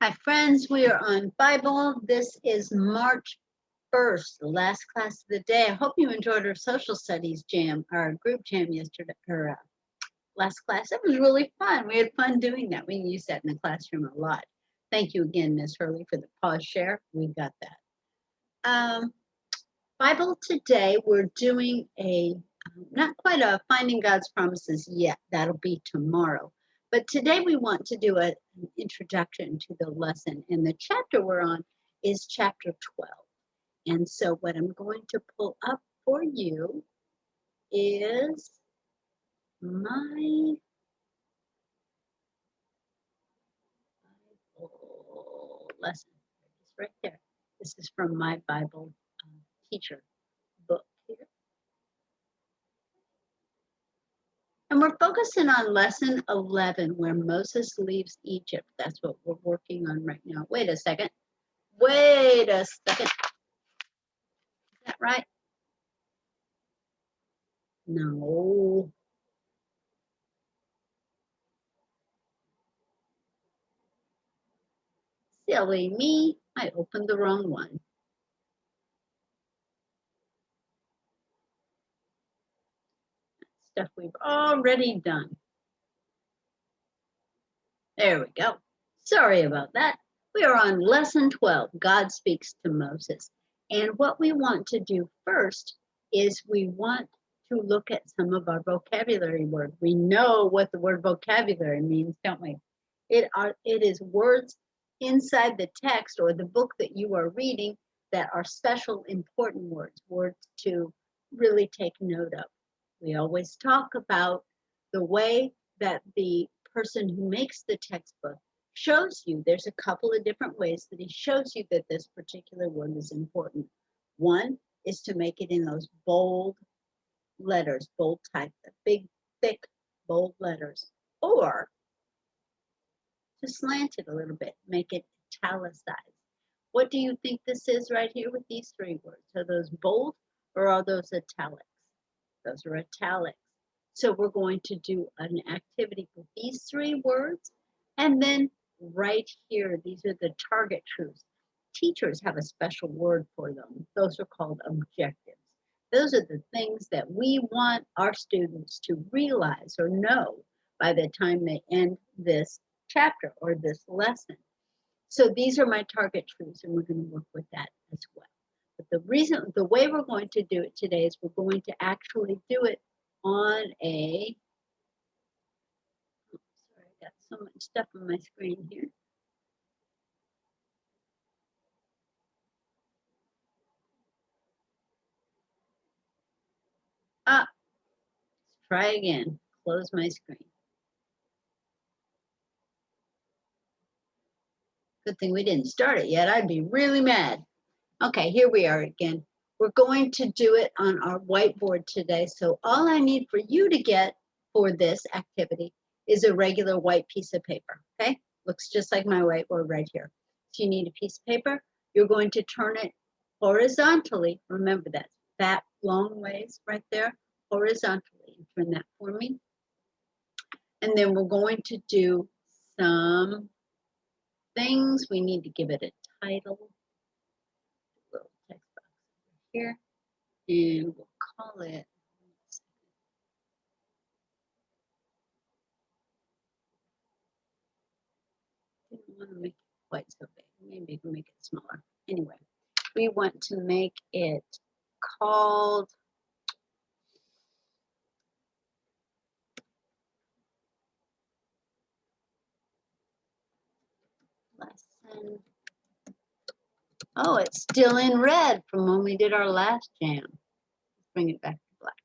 Hi friends, we are on Bible. This is March 1st, the last class of the day. I hope you enjoyed our social studies jam, our group jam yesterday, or last class. It was really fun. We had fun doing that. We used that in the classroom a lot. Thank you again, Miss Hurley, for the pause share. We got that. Bible today, we're doing not quite a Finding God's Promises yet. That'll be tomorrow. But today we want to do an introduction to the lesson. And the chapter we're on is chapter 12. And so what I'm going to pull up for you is my Bible lesson. It's right there. This is from my Bible teacher book here. And we're focusing on lesson 11, where Moses leaves Egypt. That's what we're working on right now. Wait a second. Wait a second. Is that right? No. Silly me. I opened the wrong one. Stuff we've already done. There we go. Sorry about that. We are on lesson 12. God speaks to Moses. And what we want to do first is we want to look at some of our vocabulary words. We know what the word vocabulary means, don't we? It is words inside the text or the book that you are reading that are special, important words, words to really take note of. We always talk about the way that the person who makes the textbook shows you. There's a couple of different ways that he shows you that this particular word is important. One is to make it in those bold letters, bold type, the big, thick, bold letters, or to slant it a little bit, make it italicized. What do you think this is right here with these three words? Are those bold or are those italics? Those are italics. So we're going to do an activity with these three words. And then right here, these are the target truths. Teachers have a special word for them. Those are called objectives. Those are the things that we want our students to realize or know by the time they end this chapter or this lesson. So these are my target truths, and we're going to work with that as well. But the way we're going to do it today is we're going to actually do it on a, sorry, I got so much stuff on my screen here. Let's try again, close my screen. Good thing we didn't start it yet, I'd be really mad. Okay, here we are again. We're going to do it on our whiteboard today. So all I need for you to get for this activity is a regular white piece of paper, okay? Looks just like my whiteboard right here. So you need a piece of paper. You're going to turn it horizontally. Remember that long ways right there, horizontally. Turn that for me. And then we're going to do some things. We need to give it a title. Little text box over here. And we'll call it, didn't want to make it quite so big. Maybe we can make it smaller. Anyway, we want to make it called lesson. Oh, it's still in red from when we did our last jam. Let's bring it back to black.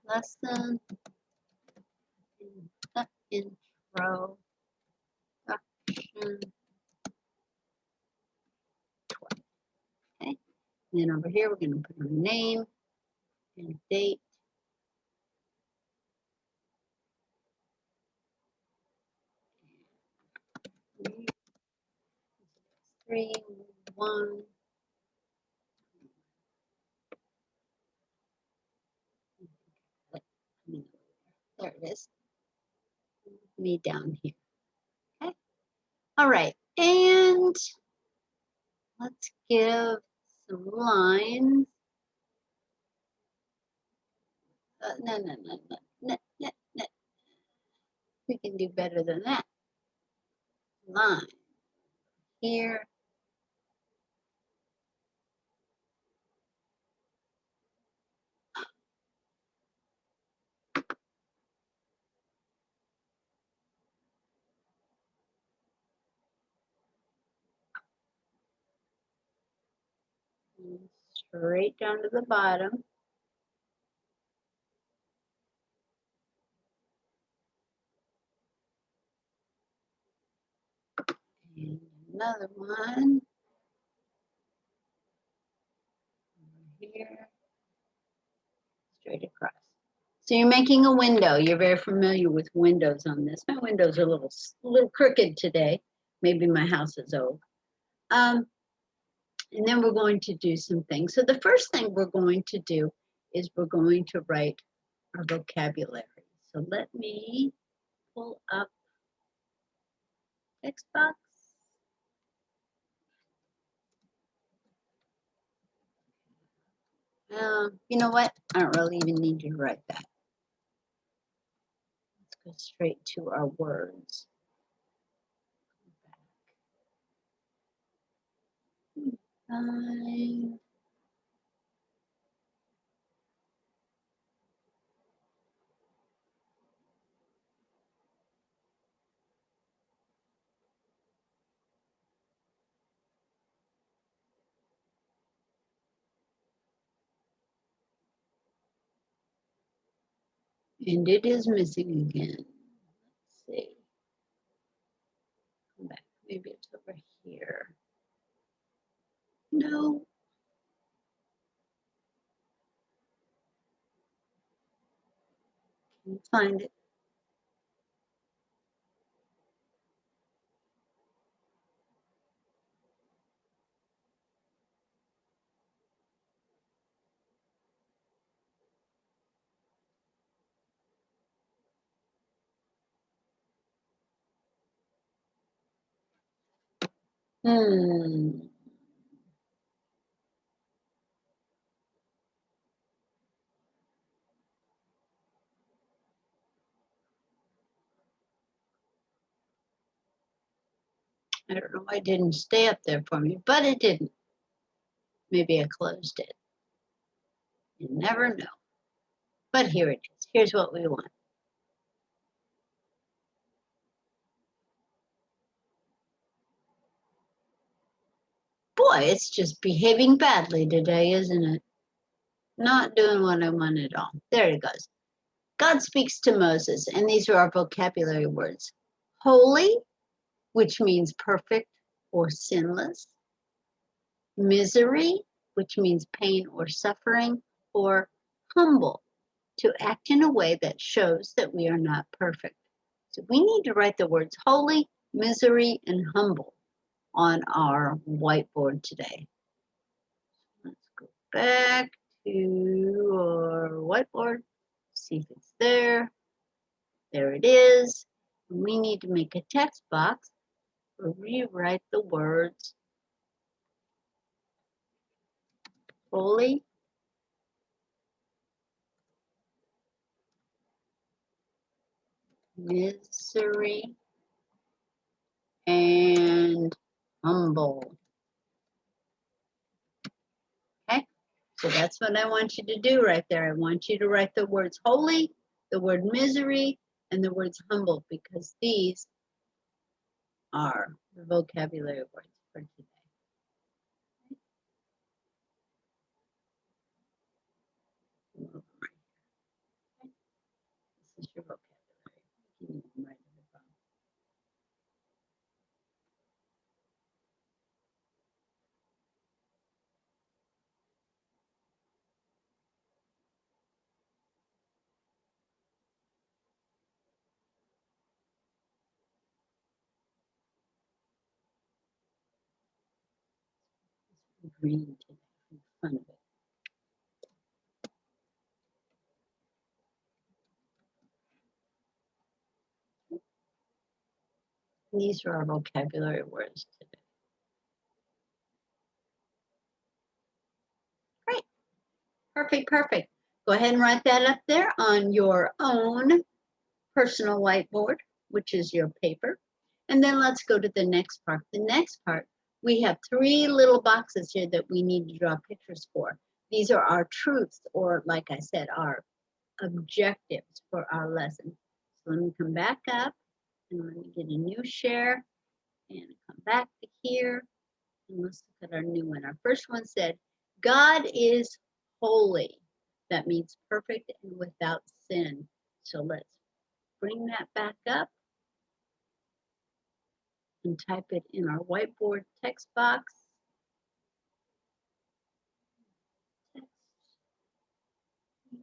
Lesson introduction 12. Okay. And then over here, we're going to put our name and date. Three, 1. There it is. Me down here. All right, and let's give some lines. No, no, no, no, no, no, no. We can do better than that. Line here. And straight down to the bottom. And another one over here, straight across. So you're making a window. You're very familiar with windows on this. My windows are a little crooked today. Maybe my house is old. And then we're going to do some things. So the first thing we're going to do is we're going to write our vocabulary. So let me pull up text box. You know what? I don't really even need to write that. Let's go straight to our words. Fine. And it is missing again. Let's see. Come back. Maybe it's over here. No. Can't find it. Hmm. I don't know why it didn't stay up there for me, but it didn't. Maybe I closed it. You never know. But here it is. Here's what we want. Boy, it's just behaving badly today, isn't it? Not doing what I want at all. There it goes. God speaks to Moses, and these are our vocabulary words. Holy, which means perfect or sinless. Misery, which means pain or suffering. Or humble, to act in a way that shows that we are not perfect. So we need to write the words holy, misery, and humble on our whiteboard today. Let's go back to our whiteboard, see if it's there. There it is. We need to make a text box or rewrite the words holy, misery, and humble. Okay, so that's what I want you to do right there. I want you to write the words holy, the word misery, and the words humble, because these are the vocabulary words for today. This is your vocabulary. You can even write it above. It's green today for the fun of it. These are our vocabulary words today. Great. Perfect, perfect. Go ahead and write that up there on your own personal whiteboard, which is your paper. And then let's go to the next part. The next part, we have 3 little boxes here that we need to draw pictures for. These are our truths, or like I said, our objectives for our lesson. So let me come back up and let me get a new share and come back to here. And let's look at our new one. Our first one said, God is holy. That means perfect and without sin. So let's bring that back up and type it in our whiteboard text box. Text. This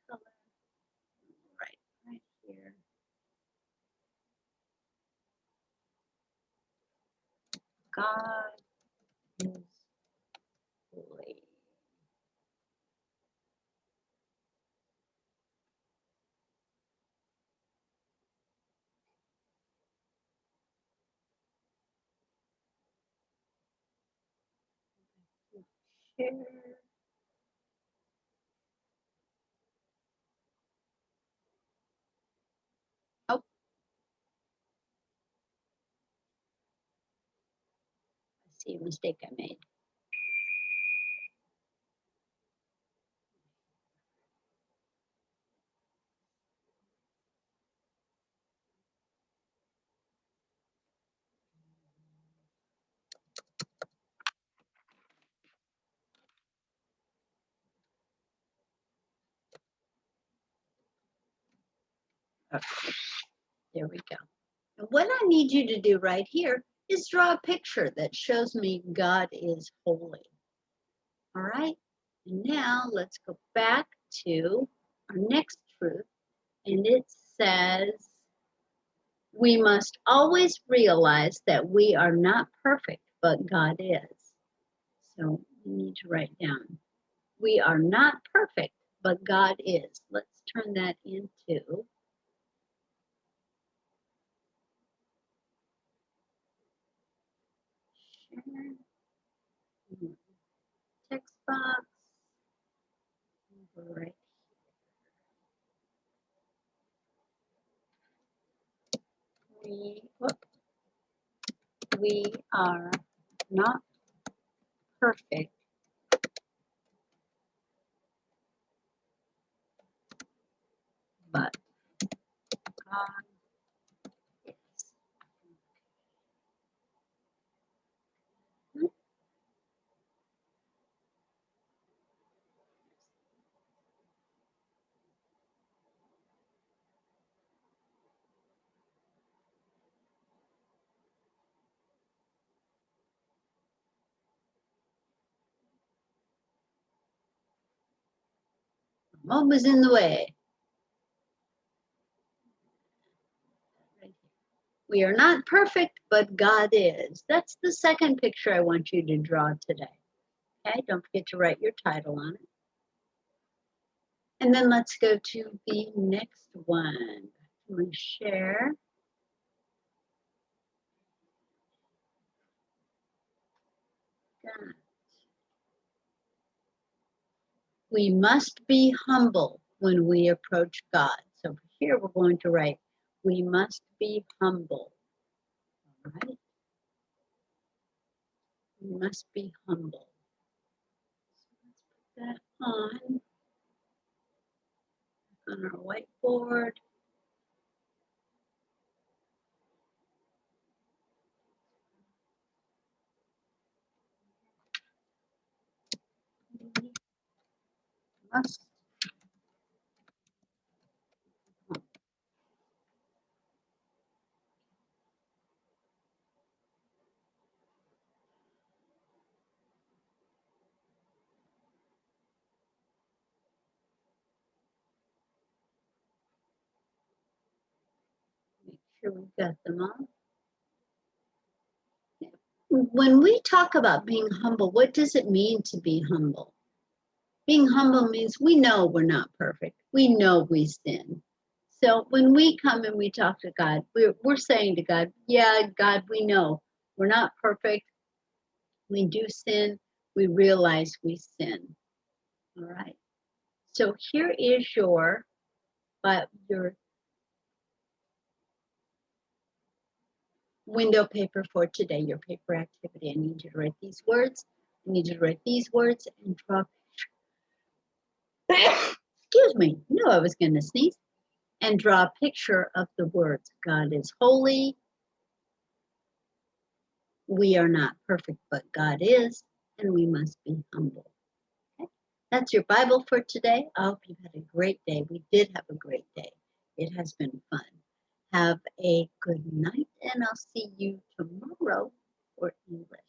color. Right here. God is holy. Share. Oh, I see a mistake I made. Okay, there we go. And what I need you to do right here is draw a picture that shows me God is holy. All right, and now let's go back to our next truth, and it says, we must always realize that we are not perfect, but God is. So we need to write down, we are not perfect, but God is. Let's turn that into share. Text box. Right. We are not perfect, but God is. What was in the way? We are not perfect, but God is. That's the second picture I want you to draw today. Okay, don't forget to write your title on it. And then let's go to the next one. I'm going to share. God. We must be humble when we approach God. So here we're going to write, we must be humble. All right? We must be humble. So let's put that on our whiteboard. We must make sure we've got them all. When we talk about being humble, what does it mean to be humble? Being humble means we know we're not perfect. We know we sin. So when we come and we talk to God, we're saying to God, yeah, God, we know we're not perfect. We do sin. We realize we sin. All right. So here is your window paper for today, your paper activity. I need you to write these words. I need you to write these words and draw. Excuse me. I knew I was going to sneeze. And draw a picture of the words. God is holy. We are not perfect, but God is, and we must be humble. Okay? That's your Bible for today. I hope you've had a great day. We did have a great day. It has been fun. Have a good night, and I'll see you tomorrow for English.